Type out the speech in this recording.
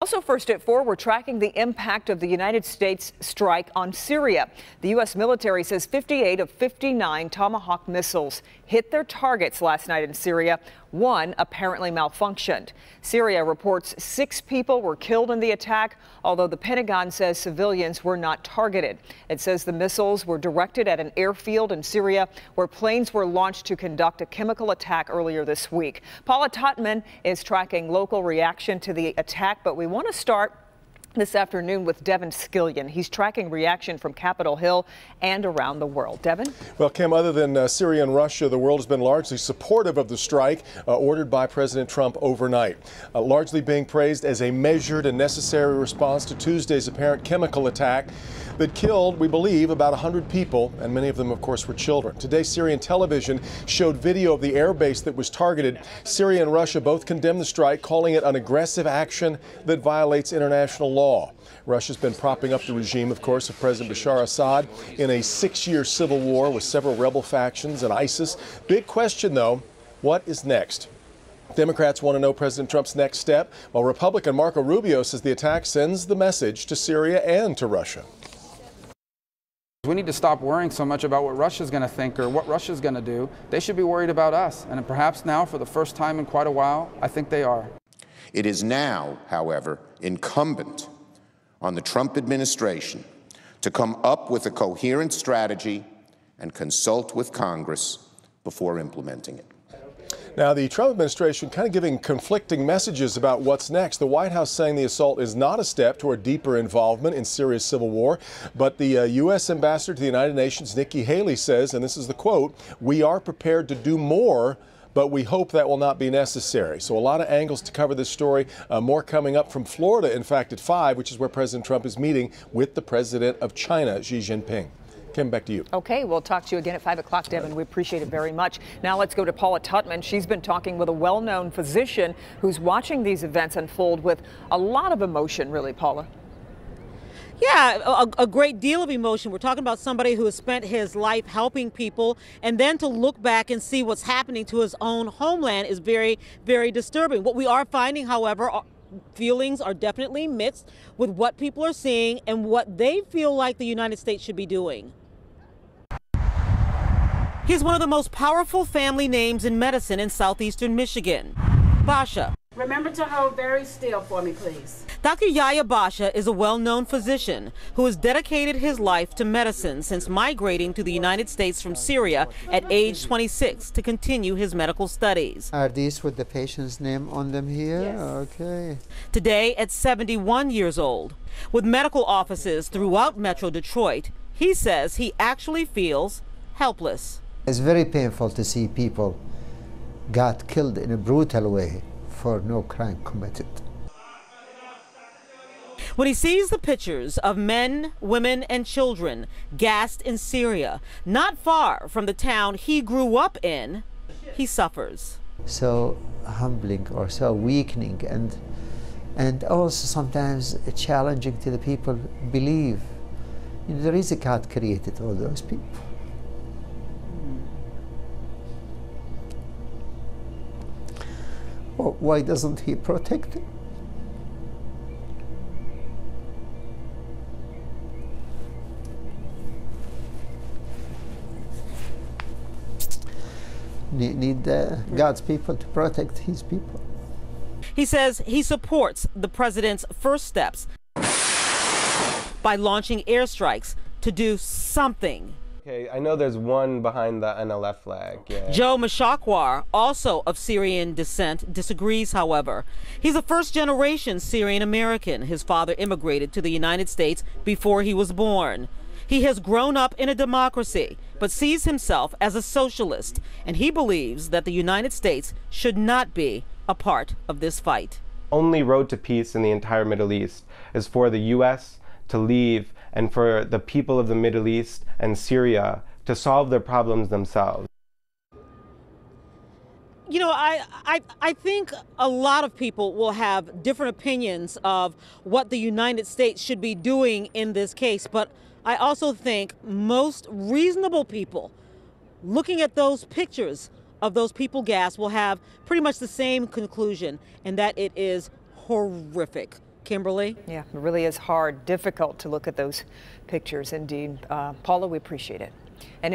Also, first at 4, we're tracking the impact of the United States strike on Syria. The U.S. military says 58 of 59 Tomahawk missiles hit their targets last night in Syria. One apparently malfunctioned. Syria reports 6 people were killed in the attack, although the Pentagon says civilians were not targeted. It says the missiles were directed at an airfield in Syria where planes were launched to conduct a chemical attack earlier this week. Paula Tutman is tracking local reaction to the attack, but we want to start this afternoon with Devin Scillian. He's tracking reaction from Capitol Hill and around the world. Devin? Well, Kim, other than Syria and Russia, the world has been largely supportive of the strike ordered by President Trump overnight, largely being praised as a measured and necessary response to Tuesday's apparent chemical attack that killed, we believe, about 100 people, and many of them, of course, were children. Today, Syrian television showed video of the airbase that was targeted. Syria and Russia both condemned the strike, calling it an aggressive action that violates international law. Russia's been propping up the regime, of course, of President Bashar Assad in a 6-year civil war with several rebel factions and ISIS. Big question, though, what is next? Democrats want to know President Trump's next step, while Republican Marco Rubio says the attack sends the message to Syria and to Russia. We need to stop worrying so much about what Russia's going to think or what Russia's going to do. They should be worried about us. And perhaps now, for the first time in quite a while, I think they are. It is now, however, incumbent on the Trump administration to come up with a coherent strategy and consult with Congress before implementing it. Now, the Trump administration kind of giving conflicting messages about what's next. The White House saying the assault is not a step toward deeper involvement in Syria's civil war. But the U.S. ambassador to the United Nations, Nikki Haley, says, and this is the quote, "We are prepared to do more, but we hope that will not be necessary." So a lot of angles to cover this story. More coming up from Florida, in fact, at 5, which is where President Trump is meeting with the president of China, Xi Jinping. Kim, back to you. Okay, we'll talk to you again at 5 o'clock, Devin. We appreciate it very much. Now let's go to Paula Tutman. She's been talking with a well-known physician who's watching these events unfold with a lot of emotion, really, Paula. Yeah, a great deal of emotion. We're talking about somebody who has spent his life helping people, and then to look back and see what's happening to his own homeland is very, very disturbing. What we are finding, however, feelings are definitely mixed with what people are seeing and what they feel like the United States should be doing. He's one of the most powerful family names in medicine in southeastern Michigan, Basha. Remember to hold very still for me, please. Dr. Yahya Basha is a well-known physician who has dedicated his life to medicine since migrating to the United States from Syria at age 26 to continue his medical studies. Are these with the patient's name on them here? Yes. Okay. Today, at 71 years old, with medical offices throughout Metro Detroit, he says he actually feels helpless. It's very painful to see people got killed in a brutal way for no crime committed. When he sees the pictures of men, women, and children gassed in Syria, not far from the town he grew up in, he suffers. So humbling or so weakening and also sometimes challenging to the people believe. You know, there is a God created all those people. Well, why doesn't he protect them? Need God's people to protect his people. He says he supports the president's first steps by launching airstrikes to do something. Okay, I know there's one behind the NLF flag. Yeah. Joe Mashakwar, also of Syrian descent, disagrees, however. He's a first-generation Syrian American. His father immigrated to the United States before he was born. He has grown up in a democracy, but sees himself as a socialist, and he believes that the United States should not be a part of this fight. Only road to peace in the entire Middle East is for the U.S. to leave and for the people of the Middle East and Syria to solve their problems themselves. You know, I think a lot of people will have different opinions of what the United States should be doing in this case, but I also think most reasonable people looking at those pictures of those people gassed will have pretty much the same conclusion, and that it is horrific Kimberly? Yeah, it really is hard, difficult to look at those pictures indeed. Paula, we appreciate it. And